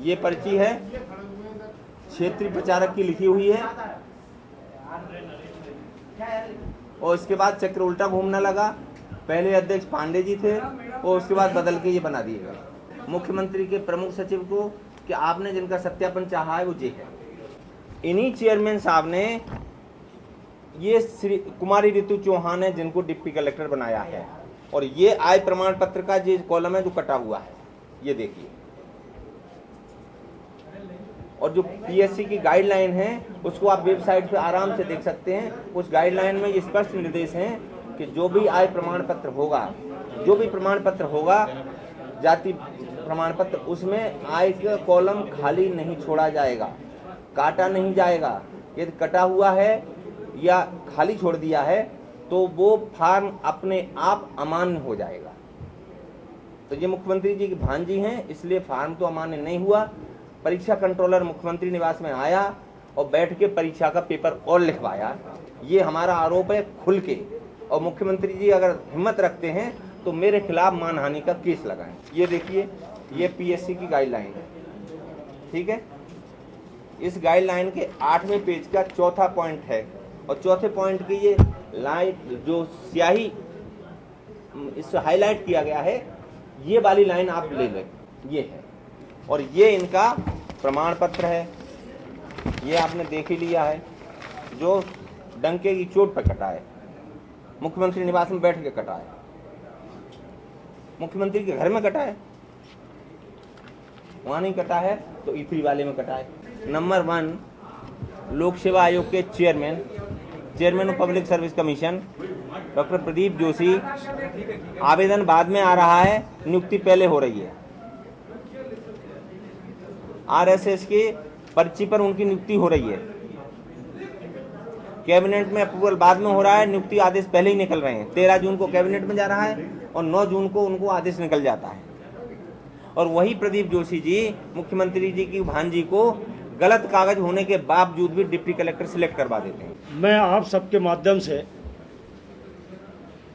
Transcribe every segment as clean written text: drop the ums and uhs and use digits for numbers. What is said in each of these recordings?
ये पर्ची है क्षेत्रीय प्रचारक की लिखी हुई है, और इसके बाद चक्र उल्टा घूमने लगा। पहले अध्यक्ष पांडे जी थे और उसके बाद बदल के ये बना दिए गए। मुख्यमंत्री के प्रमुख सचिव को कि आपने जिनका सत्यापन चाहा है वो ये है। इन्हीं चेयरमैन साहब ने ये श्री कुमारी ऋतु चौहान है जिनको डिप्टी कलेक्टर बनाया है, और ये आय प्रमाण पत्र का जो कॉलम है जो कटा हुआ है, ये देखिए। और जो पीएससी की गाइडलाइन है उसको आप वेबसाइट पे आराम से देख सकते हैं। उस गाइडलाइन में ये स्पष्ट निर्देश हैं कि जो भी आय प्रमाण पत्र होगा, जो भी प्रमाण पत्र होगा, जाति प्रमाण पत्र, उसमें आय का कॉलम खाली नहीं छोड़ा जाएगा, काटा नहीं जाएगा। यदि कटा हुआ है या खाली छोड़ दिया है तो वो फार्म अपने आप अमान्य हो जाएगा। तो ये मुख्यमंत्री जी की भांजी हैं, इसलिए फार्म तो अमान्य नहीं हुआ। परीक्षा कंट्रोलर मुख्यमंत्री निवास में आया और बैठ के परीक्षा का पेपर और लिखवाया। ये हमारा आरोप है खुल के, और मुख्यमंत्री जी अगर हिम्मत रखते हैं तो मेरे खिलाफ मानहानि का केस लगाएं। ये देखिए, ये पीएससी की गाइडलाइन है, ठीक है। इस गाइडलाइन के 8वें पेज का चौथा पॉइंट है, और चौथे पॉइंट की ये लाइन जो स्याही इससे हाईलाइट किया गया है, ये वाली लाइन आप ले लें, ये है। और ये इनका प्रमाण पत्र है, ये आपने देख ही लिया है, जो डंके की चोट पर कटा है, मुख्यमंत्री निवास में बैठ के कटा है, मुख्यमंत्री के घर में कटा है, वहां नहीं कटा है तो E3 वाले में कटा है। नंबर 1 लोक सेवा आयोग के chairman of public service commission doctor Pradeep Joshi, आवेदन बाद में आ रहा है, नियुक्ति पहले हो रही है। आरएसएस के पर्ची पर उनकी नियुक्ति हो रही है, कैबिनेट में अप्रूवल बाद में हो रहा है, नियुक्ति आदेश पहले ही निकल रहे हैं। 13 जून को कैबिनेट में जा रहा है और 9 जून को उनको आदेश निकल जाता है। और वही प्रदीप जोशी जी मुख्यमंत्री जी की भांजी को गलत कागज होने के बावजूद भी डिप्टी कलेक्टर सिलेक्ट करवा देते हैं। मैं आप सबके माध्यम से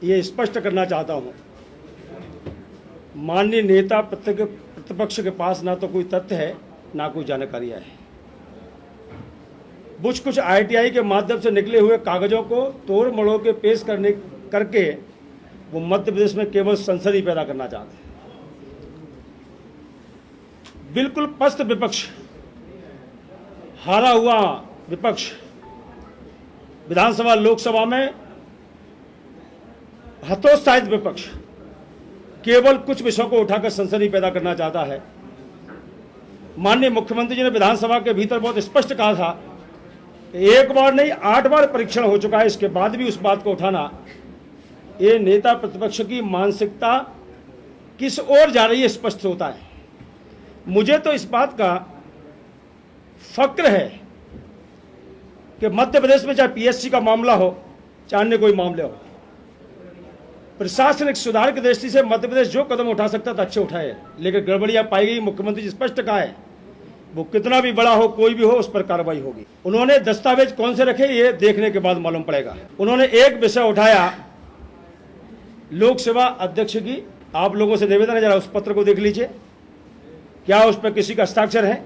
ये स्पष्ट करना चाहता हूँ, माननीय नेता प्रतिपक्ष के पास ना तो कोई तथ्य है ना कोई जानकारी है। कुछ आईटीआई के माध्यम से निकले हुए कागजों को तोड़ मड़ोड़ के पेश करके वो मध्य प्रदेश में केवल सनसनी पैदा करना चाहते हैं। बिल्कुल पस्त विपक्ष, हारा हुआ विपक्ष विधानसभा लोकसभा में हतोत्साहित विपक्ष केवल कुछ विषयों को उठाकर सनसनी पैदा करना चाहता है। माननीय मुख्यमंत्री जी ने विधानसभा के भीतर बहुत स्पष्ट कहा था, एक बार नहीं 8 बार परीक्षण हो चुका है, इसके बाद भी उस बात को उठाना, ये नेता प्रतिपक्ष की मानसिकता किस ओर जा रही है स्पष्ट होता है। मुझे तो इस बात का फक्र है कि मध्य प्रदेश में चाहे पीएससी का मामला हो चाहे अन्य कोई मामले हो, प्रशासनिक सुधार की दृष्टि से मध्य प्रदेश जो कदम उठा सकता था अच्छे उठाए, लेकिन गड़बड़ियां पाई गई। मुख्यमंत्री जी स्पष्ट कहा है, वो कितना भी बड़ा हो कोई भी हो उस पर कार्रवाई होगी। उन्होंने दस्तावेज कौन से रखे ये देखने के बाद मालूम पड़ेगा। उन्होंने एक विषय उठाया लोक सेवा अध्यक्ष की, आप लोगों से निवेदन है जरा उस पत्र को देख लीजिए, क्या उस पर किसी का हस्ताक्षर है,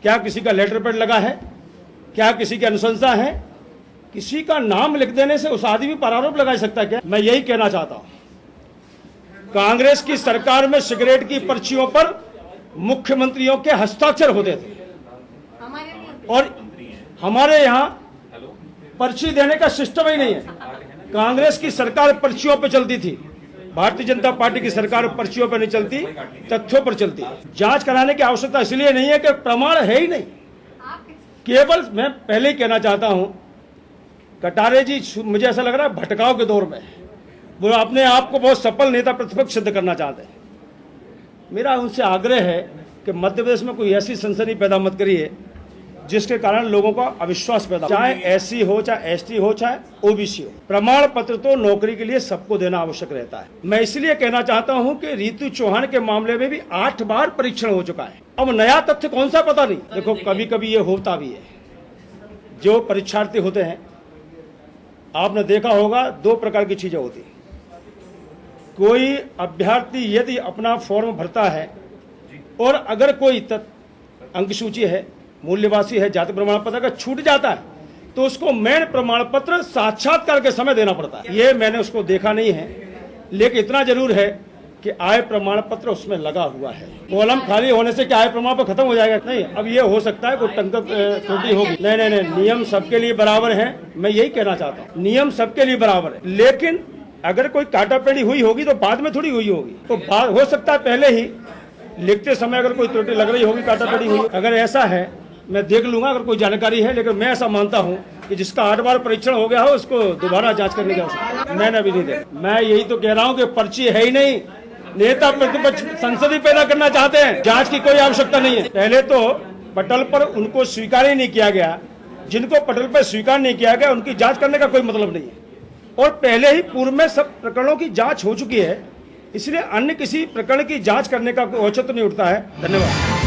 क्या किसी का लेटर पैड लगा है, क्या किसी की अनुशंसा है? किसी का नाम लिख देने से उस आदमी पर आरोप लगा सकता है क्या? मैं यही कहना चाहता हूं, कांग्रेस की सरकार में सिगरेट की पर्चियों पर मुख्यमंत्रियों के हस्ताक्षर होते थे, और हमारे यहां पर्ची देने का सिस्टम ही नहीं है। कांग्रेस की सरकार पर्चियों पर चलती थी, भारतीय जनता पार्टी की सरकार पर्चियों पर नहीं चलती, तथ्यों पर चलती है। जांच कराने की आवश्यकता इसलिए नहीं है कि प्रमाण है ही नहीं। केवल मैं पहले ही कहना चाहता हूं, कटारे जी मुझे ऐसा लग रहा है भटकाव के दौर में वो अपने आप को बहुत सफल नेता प्रतिपक्ष सिद्ध करना चाहते हैं। मेरा उनसे आग्रह है कि मध्य प्रदेश में कोई ऐसी सनसनी पैदा मत करिए जिसके कारण लोगों का अविश्वास पैदा, चाहे एससी हो, चाहे एसटी हो, चाहे ओबीसी हो। प्रमाण पत्र तो नौकरी के लिए सबको देना आवश्यक रहता है। मैं इसलिए कहना चाहता हूं कि ऋतु चौहान के मामले में भी 8 बार परीक्षण हो चुका है। अब नया तथ्य कौन सा पता नहीं। देखो कभी कभी ये होता भी है, जो परीक्षार्थी होते हैं आपने देखा होगा 2 प्रकार की चीजें होती है। कोई अभ्यर्थी यदि अपना फॉर्म भरता है और अगर कोई अंक सूची है, मूल्यवासी है, जाति प्रमाण पत्र अगर छूट जाता है तो उसको मेन प्रमाण पत्र साक्षात्कार के समय देना पड़ता है। ये मैंने उसको देखा नहीं है, लेकिन इतना जरूर है कि आय प्रमाण पत्र उसमें लगा हुआ है। कॉलम खाली होने से क्या आय प्रमाण पत्र खत्म हो जाएगा? नहीं, अब ये हो सकता है कोई त्रुटि होगी। नहीं, नियम सबके लिए बराबर है, मैं यही कहना चाहता हूँ, नियम सबके लिए बराबर है। लेकिन अगर कोई काटापेड़ी हुई होगी तो बाद में थोड़ी हुई होगी, तो हो सकता है पहले ही लिखते समय अगर कोई त्रुटि लग रही होगी, काटापेड़ी हुई, अगर ऐसा है मैं देख लूंगा अगर कोई जानकारी है। लेकिन मैं ऐसा मानता हूं कि जिसका 8 बार परीक्षण हो गया हो उसको दोबारा जांच करने की आवश्यकता मैंने अभी नहीं देखा। मैं यही तो कह रहा हूं कि पर्ची है ही नहीं, नेता प्रतिपक्ष संसद ही पैदा करना चाहते हैं, जांच की कोई आवश्यकता नहीं है। पहले तो पटल पर उनको स्वीकार ही नहीं किया गया, जिनको पटल पर स्वीकार नहीं किया गया उनकी जांच करने का कोई मतलब नहीं है। और पहले ही पूर्व में सब प्रकरणों की जांच हो चुकी है, इसलिए अन्य किसी प्रकरण की जांच करने का कोई औचित्य नहीं उठता है। धन्यवाद।